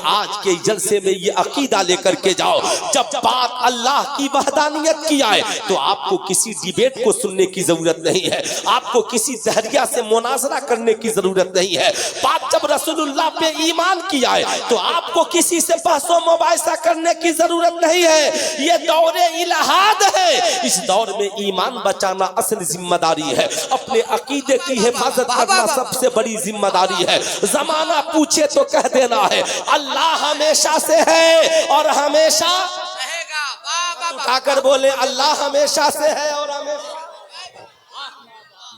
आज के जलसे में ये अकीदा लेकर के जाओ, जब बात अल्लाह की वहदानियत की आए तो आपको किसी डिबेट को सुनने की जरूरत नहीं है, आपको किसी दहरिया से मुनाजरा करने की जरूरत नहीं है। बात जब रसूलुल्लाह पे ईमान की आए तो आपको किसी से बहसो मुबाहिसा करने की जरूरत नहीं है। ये दौरे इलाहाद है, इस दौर में ईमान बचाना असल जिम्मेदारी है, अपने अकीदे की हिफाजत करना सबसे बड़ी जिम्मेदारी है। जमाना पूछे तो कह देना है अल्लाह हमेशा से है और हमेशा रहेगा। उठाकर बोले अल्लाह हमेशा से है और हमेशा।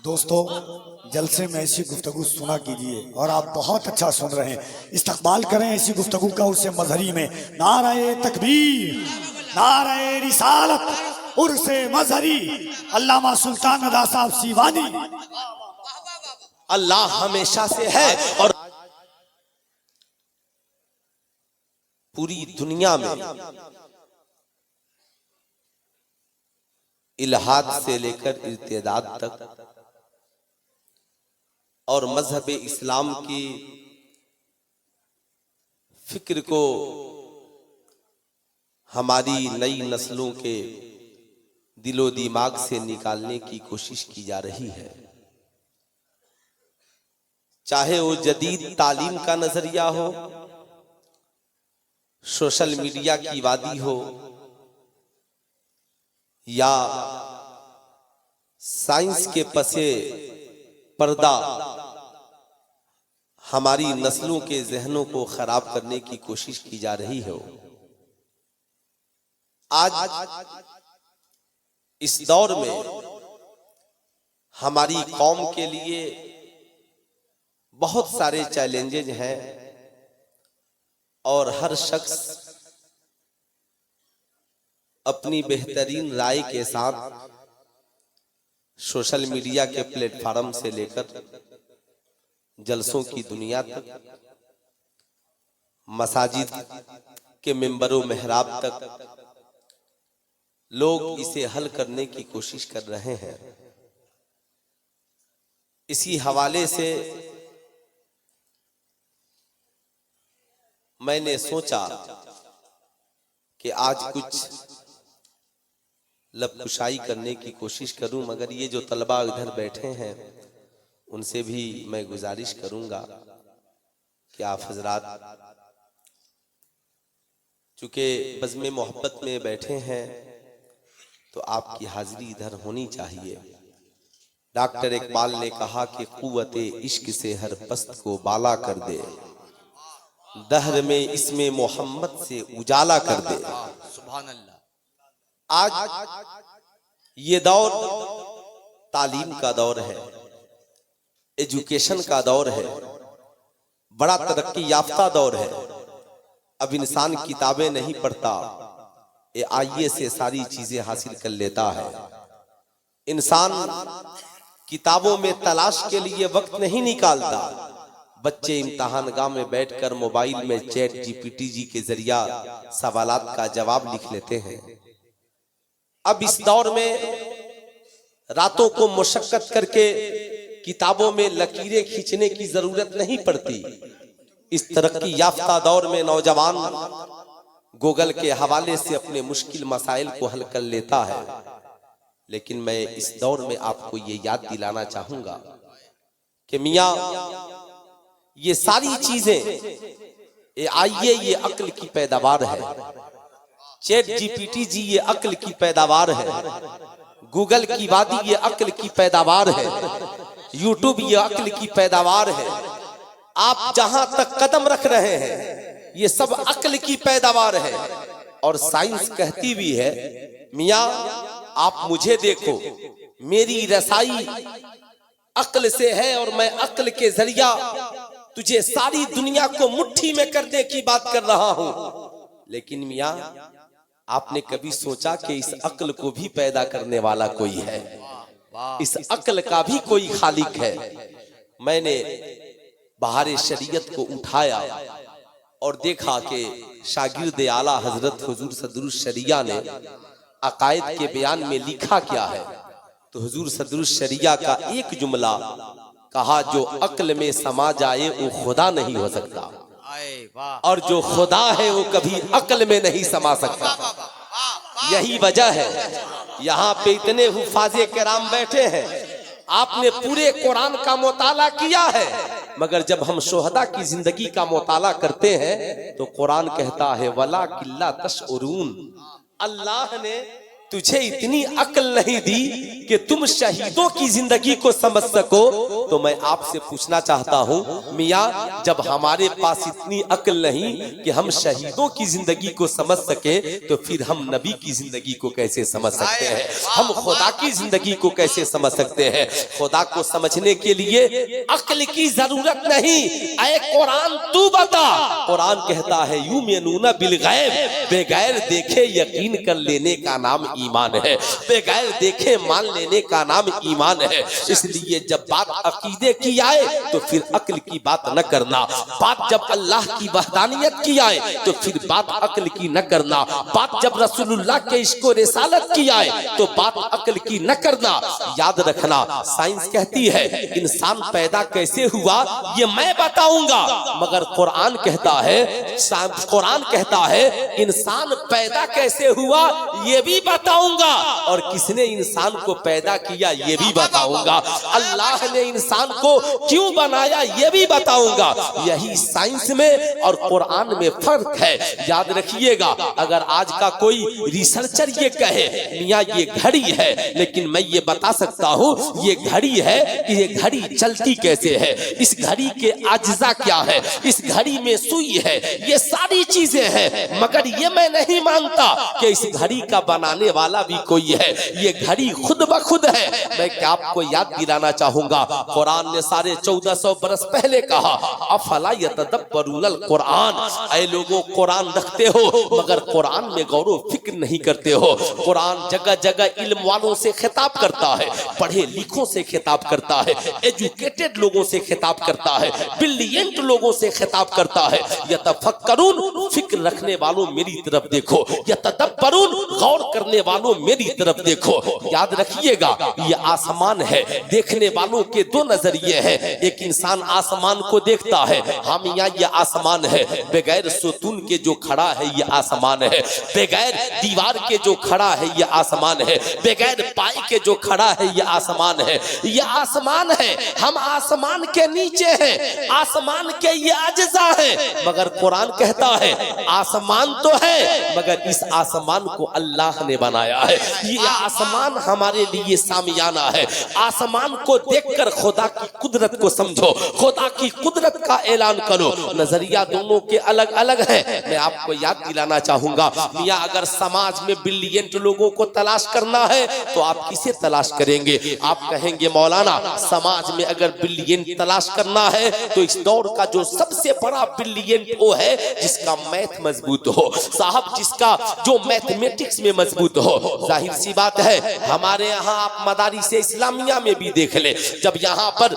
दोस्तों, जलसे में ऐसी गुफ्तगू सुना कीजिए और आप बहुत अच्छा सुन रहे हैं। इस्तकबाल करें ऐसी गुफ्तगू का उसे मजहरी में। नारे तकबीर, नारे रिसालत, उर्से मजहरी, अल्लामा सुल्तान अदा साहब सीवानी। अल्लाह हमेशा से है और पूरी दुनिया में इल्हाद से लेकर इर्तिदाद तक और मजहब इस्लाम की फिक्र को हमारी नई नस्लों के दिलो दिमाग से निकालने की कोशिश की जा रही है। चाहे वो जदीद तालीम का नजरिया हो, सोशल मीडिया की वादी हो, या साइंस के पसे पर्दा हमारी नस्लों के जहनों को खराब करने की कोशिश की जा रही है। आज इस दौर में हमारी कौम के लिए बहुत सारे चैलेंजेज हैं और हर शख्स अपनी बेहतरीन राय के साथ सोशल मीडिया के प्लेटफॉर्म से लेकर जलसों की दुनिया तक, मसाजिद के मिंबरों मेहराब तक लोग इसे हल करने की कोशिश कर रहे हैं। इसी हवाले से मैंने सोचा कि आज कुछ लबकुशाई करने की कोशिश करूं, मगर ये जो तलबा इधर बैठे हैं उनसे भी मैं गुजारिश करूंगा कि आप हजरात चूंकि बज़्म मोहब्बत में बैठे हैं तो आपकी हाजिरी इधर होनी चाहिए। डॉक्टर इकबाल ने कहा कि कुव्वते इश्क से हर पस्त को बाला कर दे, दहर में इसमें मोहम्मद से उजाला कर दे। सुभान अल्लाह। आज ये दौर तालीम का दौर है, एजुकेशन का दौर है, बड़ा तरक्की याफ्ता दौर है। अब इंसान किताबें नहीं पढ़ता, आईए से सारी चीजें हासिल कर लेता है। इंसान किताबों में तलाश के लिए वक्त नहीं निकालता। बच्चे इम्तिहानगाह में बैठकर मोबाइल में चैट जीपीटी जी के जरिया सवालात का जवाब लिख लेते हैं। अब इस दौर में रातों को मुशक्कत करके किताबों में लकीरें खींचने की जरूरत नहीं पड़ती। इस तरक्की याफ्ता दौर में नौजवान गूगल के हवाले से अपने मुश्किल मसाइल को हल कर लेता है। लेकिन मैं इस दौर में आपको ये याद दिलाना चाहूंगा कि मियां ये सारी चीजें आइए ये अक्ल की पैदावार है। चैट जीपीटी जी ये अक्ल की पैदावार है। गूगल की वादी ये अक्ल की पैदावार है। यूट्यूब ये अक्ल की पैदावार है। आप जहां तक कदम रख रहे हैं ये सब अक्ल की पैदावार है। और साइंस कहती भी है मियां आप मुझे देखो, मेरी रसाई अक्ल से है और मैं अक्ल के जरिया तुझे सारी दुनिया को मुट्ठी में करने की बात कर रहा हूं। लेकिन मियां आपने कभी सोचा कि इस अक्ल को भी पैदा करने वाला कोई है, इस अक्ल का भी कोई खालिक है। मैंने बहारे शरीयत को उठाया और देखा कि शागिर्द आला हजरत हुजूर सदरुस शरिया ने अकायद के बयान में लिखा क्या है। तो हुजूर सदरुस शरिया का एक जुमला कहा, जो अक्ल में समा जाए वो खुदा नहीं हो सकता। और जो खुदा है वो कभी अक्ल में नहीं समा सकता। यही वजह है यहाँ पे इतने हुफाजे किराम बैठे हैं, आपने पूरे कुरान का मुताला किया है, मगर जब हम शोहदा की जिंदगी का मुताला करते हैं तो कुरान कहता है वला किल्ला तशउरून, अल्लाह ने तुझे इतनी अक्ल नहीं दी कि तुम शहीदों की जिंदगी को समझ सको। तो मैं आपसे पूछना चाहता हूँ मियाँ, जब हमारे पास इतनी अक्ल नहीं कि हम शहीदों की जिंदगी को समझ सके, तो फिर हम नबी की जिंदगी को कैसे समझ सकते हैं? हम खुदा की जिंदगी को कैसे समझ सकते हैं? खुदा को समझने के लिए अक्ल की जरूरत नहीं। ऐ कुरान तू बता, कुरान कहता है युमिनूना बिल गैब, बेगैर देखे यकीन कर लेने का नाम ईमान है, बेगैर देखे मान लेने का नाम ईमान है। इसलिए जब बात अकीदे की आए तो फिर अक्ल की बात न करना, बात जब अल्लाह की वहदानियत की आए तो फिर बात अक्ल की न करना, बात जब रसूलुल्लाह के इश्क और रिसालत की आए तो बात अक्ल की न करना। याद रखना, साइंस कहती है इंसान पैदा कैसे हुआ ये मैं बताऊंगा, मगर कुरान कहता है इंसान पैदा कैसे हुआ ये भी बताऊंगा, और किसने इंसान को पैदा किया ये भी बताऊंगा, अल्लाह ने इंसान को क्यों बनाया ये भी बताऊंगा। यही साइंस में और कुरान में फर्क है। याद रखिएगा, अगर आज का कोई रिसर्चर ये कहे मियाँ ये घड़ी है, लेकिन मैं ये बता सकता हूँ ये घड़ी है कि ये घड़ी चलती कैसे है, इस घड़ी के अज्जा क्या है, इस घड़ी में सुई है, ये सारी चीजें हैं, मगर ये मैं नहीं मानता कि इस घड़ी का बनाने वाला भी कोई है। ये घड़ी खुद ब खुद है। मैं क्या आपको याद दिलाना चाहूंगा, कुरान ने 1450 बरस पहले कहा अफला यतदब्बरूनल कुरान, ऐ लोगों कुरान रखते हो मगर कुरान में गौर व फिक्र नहीं करते हो। कुरान जगह जगह इल्म वालों से खिताब करता है, पढ़े लिखों से खिताब करता है, एजुकेटेड लोगों से खिताब करता है, ब्रिलियंट लोगों से खिताब करता है। यतफक्करून, फिक्र रखने वालों मेरी तरफ देखो, यतदब्बरून, गौर करने वालों मेरी तरफ देखो। याद रखिएगा, ये आसमान है, देखने वालों के दो नजरिए हैं। एक इंसान आसमान को देखता है, हम यहाँ ये आसमान है, बगैर सुतून के जो खड़ा है ये आसमान है, बगैर दीवार के जो खड़ा है ये आसमान है, बगैर पाई के जो खड़ा है ये आसमान है, ये आसमान है। हम आसमान के नीचे हैं, आसमान के ये अज्जा है, मगर कुरान कहता है आसमान तो है मगर इस आसमान को अल्लाह ने बनाया है। ये आसमान हमारे लिए सामियाना है। आसमान को देखकर खुदा की कुदरत को समझो, खुदा की कुदरत का ऐलान करो। नजरिया दोनों के अलग अलग है। मैं आपको याद दिलाना चाहूंगा मियाँ, अगर समाज में ब्रिलियंट लोगों को तलाश करना है तो आप किसे तलाश करेंगे? आप कहेंगे मौलाना समाज में अगर ब्रिलियंट तलाश करना है तो इस दौर का जो सबसे बड़ा ब्रिलियंट वो है जिसका मैथ मजबूत हो, साहब जिसका जो मैथमेटिक्स में मजबूत हो। जाहिर सी बात है, हमारे यहाँ आप मदारिस इस्लामिया में भी देख ले, जब यहाँ पर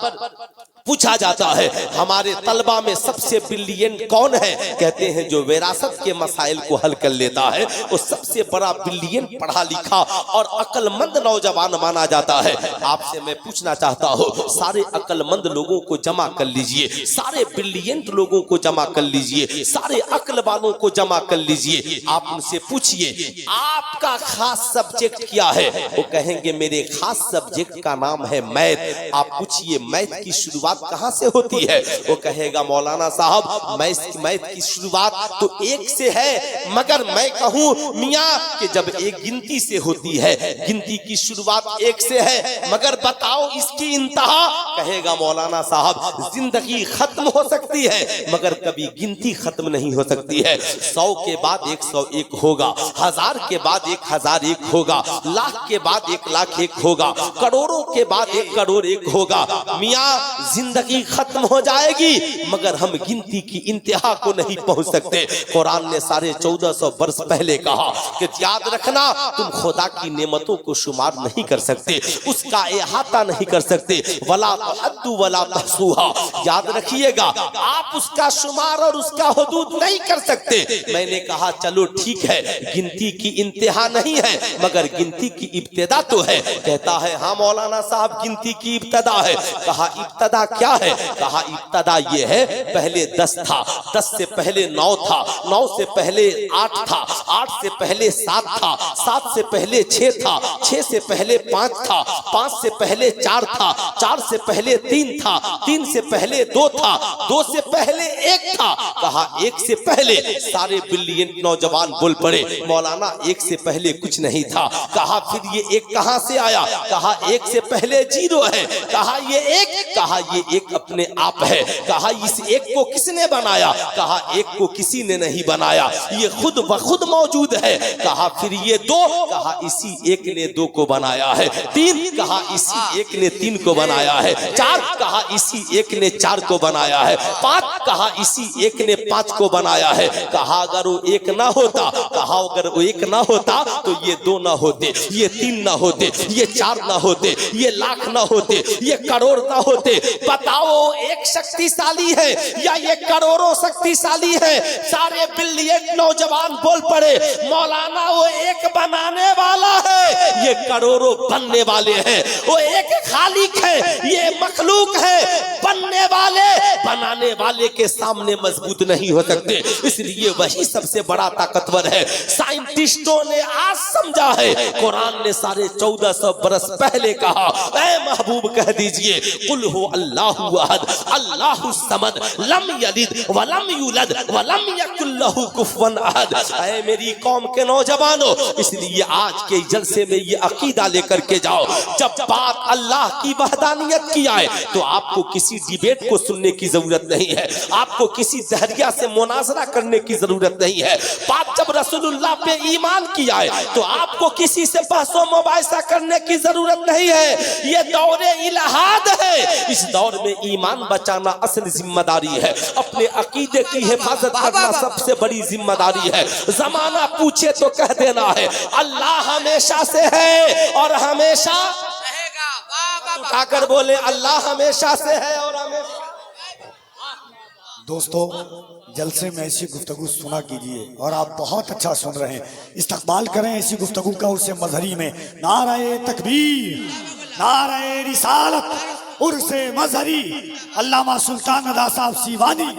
पूछा जाता है हमारे तलबा में सबसे ब्रिलियंट कौन है, कहते हैं जो विरासत के मसाइल को हल कर लेता है वो सबसे बड़ा ब्रिलियंट पढ़ा लिखा और अक्लमंद नौजवान माना जाता है। आपसे मैं पूछना चाहता हूँ, सारे अक्लमंद लोगों को जमा कर लीजिए, सारे ब्रिलियंट लोगों को जमा कर लीजिए, सारे अक्ल वालों को जमा कर लीजिए। आप उनसे पूछिए आपका खास सब्जेक्ट क्या है, वो कहेंगे मेरे खास सब्जेक्ट का नाम है मैथ। आप पूछिए मैथ की शुरुआत कहां से होती है, वो कहेगा मौलाना साहब मैथ की शुरुआत तो एक से है, मगर मैं कहूं मियां कि जब एक गिनती से होती है, गिनती की शुरुआत एक से है, मगर बताओ इसकी इंतहा, कहेगा मौलाना साहब जिंदगी खत्म हो सकती है मगर कभी गिनती खत्म नहीं हो सकती है। 100 के बाद 101 होगा, 1000 के बाद 1001 होगा, लाख के बाद 1,00,001 होगा, करोड़ों के बाद 1 करोड़ 1 होगा। मियां जिंदगी खत्म हो जाएगी मगर हम गिनती की इंतहा को नहीं पहुंच सकते। कुरान ने 1450 वर्ष पहले कहा कि याद रखना तुम खुदा की नेमतों को शुमार नहीं कर सकते, उसका इहाता नहीं कर सकते, वला तहद्दु वला तहसूहा। याद रखिएगा आप उसका शुमार और उसका हुदूद नहीं कर सकते। मैंने कहा चलो ठीक है, गिनती की इंतहा नहीं है मगर गिनती की इब्तिदा तो है। कहता है हाँ मौलाना साहब गिनती की इब्तिदा है। कहा इब्तिदा क्या है? कहा इब्तदा ये है, पहले 10 था, 10 से पहले 9 था, 9 से पहले 8 था, 8 से पहले 7 था, 7 से पहले 6 था, 6 से पहले 5 था, 5 से पहले 4 था, 4 से पहले 3 था, 3 से पहले 2 था, 2 से पहले 1 था। कहा 1 से पहले सारे ब्रिलियंट नौजवान बोल पड़े, मौलाना 1 से पहले कुछ नहीं था। कहा फिर ये 1 कहां से आया? कहा 1 से पहले 0 है। कहा ये 1, कहा ये 1 अपने आप है। कहा इस 1 को किसने बनाया? कहा 1 को किसी ने नहीं बनाया, ये खुद ब खुद मौजूद है। कहा फिर ये 2, कहा इसी 1 ने 2 को बनाया है। 3, कहा इसी 1 ने 3 को बनाया है। 4, कहा इसी 1 ने 4 को बनाया है। 5, कहा इसी 1 ने 5 को बनाया है। कहा अगर वो 1 ना होता, कहा अगर वो 1 ना होता तो ये 2 ना होते, ये 3 ना होते, ये 4 ना होते, ये लाख ना होते, ये करोड़ ना होते। बताओ एक शक्तिशाली है या ये करोड़ों शक्तिशाली है? सारे बिलियन नौजवान बोल पड़े, मौलाना वो 1 बनाने वाला है, ये करोड़ों बनने वाले हैं। वो 1 खालिक है, ये मखलूक है। बनने वाले बनाने वाले के सामने मजबूत नहीं हो सकते, इसलिए वही सबसे बड़ा ताकतवर है। साइंटिस्टों ने आज समझा है, कुरान ने 1450 बरस पहले कहा, ऐ महबूब कह दीजिए, कुल हो अल्लाहु अहद अल्लाहु समद लम यलिद वलम यूलद वलम यकुल लहू कुफुवन अहद। ऐ मेरी कौम के नौजवानों, इसलिए आज के जलसे में ये अकीदा लेकर के जाओ, जब बात अल्लाह की वहदानियत की आए तो आपको किसी डिबेट को सुनने की जरूरत नहीं है, आपको किसी दहरिया से मुनाजरा करने की जरूरत नहीं है। बात जब रसूलुल्लाह पे ईमान की आए तो आपको किसी से बहसो मुबाहिसा करने की जरूरत नहीं है। ये दौरे इलाहाद है, इस दौर में ईमान बचाना असल जिम्मेदारी है, अपने अकीदे की हिफाजत करना सबसे बड़ी जिम्मेदारी है। जमाना पूछे तो कह देना है अल्लाह हमेशा से है और हमेशा उठाकर बोले अल्लाह हमेशा से है और हमेशा। दोस्तों, जलसे में ऐसी गुफ्तगू सुना कीजिए और आप बहुत अच्छा सुन रहे हैं। इस्तकबाल करें ऐसी गुफ्तगू का उर्से मजहरी में। नारे तकबीर, नारे रिसालत, उर्से मजहरी, अल्लामा सुल्तान अदा साहब सीवानी।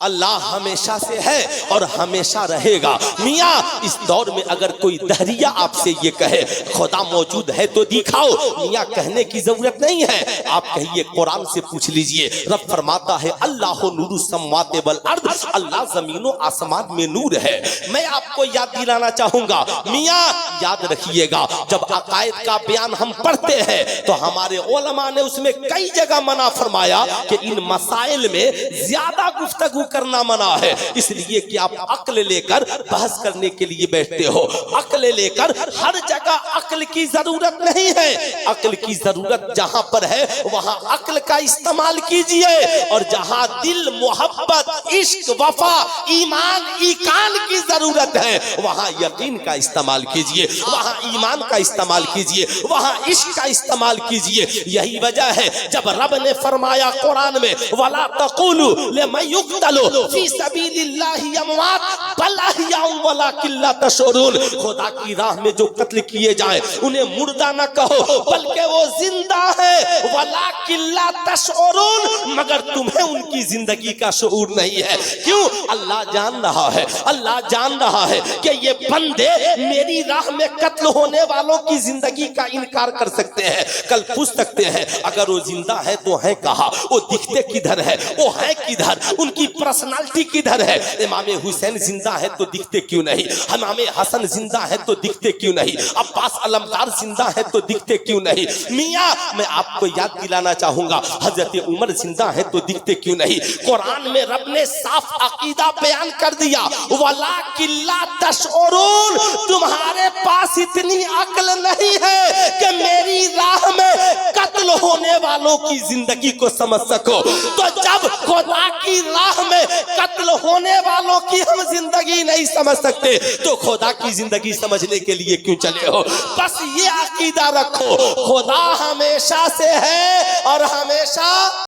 अल्लाह हमेशा से है और हमेशा रहेगा। मियाँ इस दौर में अगर कोई दहरिया आपसे ये कहे खुदा मौजूद है तो दिखाओ, मियाँ कहने की जरूरत नहीं है, आप कहिए कुरान से पूछ लीजिए। रब फरमाता है अल्लाह नूरु सम्मावाति वल अर्द, अल्लाह जमीनों आसमान में नूर है। मैं आपको याद दिलाना चाहूंगा, मियाँ याद रखिएगा, जब अकायद का बयान हम पढ़ते हैं तो हमारे उलमा ने उसमें कई जगह मना फरमाया कि इन मसाइल में ज्यादा गुफ्तगू करना मना है, इसलिए कि आप अक्ल लेकर बहस करने के लिए बैठते हो। अक्ल लेकर हर जगह अक्ल की जरूरत नहीं है, अक्ल की जरूरत जहां पर है वहां अक्ल का इस्तेमाल कीजिए, और जहां दिल मोहब्बत इश्क वफा ईमान ईकान की जरूरत है वहां यकीन का इस्तेमाल कीजिए, वहां ईमान का इस्तेमाल कीजिए, वहां इश्क का इस्तेमाल कीजिए। यही वजह है जब रब ने फरमाया कुरान में वला तक़ूलू लिमन युक़तलू फी सबीलिल्लाहि अमवात बल अहयाउ वलाकिन ला तशऊरून। खुदा की राह में जो कत्ल किए जाए उन्हें मुर्दा न कहो बल्कि वो जिंदा है, वलाकिन ला तशऊरून, मगर तुम्हें उनकी जिंदगी का शऊर नहीं है। क्यों? अल्लाह जान रहा है, अल्लाह जान रहा है कि ये बंदे मेरी राह में कत्ल होने वालों की जिंदगी का इनकार कर सकते हैं। कल पूछ सकते हैं अगर वो जिंदा है तो है कहाँ, वो दिखते किधर है, वो है किधर, उनकी पर्सनालिटी किधर है। इमाम हुसैन जिंदा है तो दिखते क्यों नहीं, इमाम हसन जिंदा है तो दिखते क्यों नहीं, अब्बास अलमदार जिंदा है तो दिखते क्यों नहीं। मियाँ मैं आपको याद दिलाना चाहूंगा हजरत उमर जिंदा है तो दिखते क्यों नहीं। कुरान में रब ने साफ अकीदा बयान कर दिया, वलाकिन ला तशऊरून, तुम्हारे पास इतनी अक्ल नहीं है कि मेरी राह में कत्ल होने वालों की जिंदगी को समझ सको। तो जब खुदा की राह में कत्ल होने वालों की हम जिंदगी नहीं समझ सकते तो खुदा की जिंदगी समझने के लिए क्यों चले हो। बस ये अकीदा रखो, खुदा हमेशा से है और हमेशा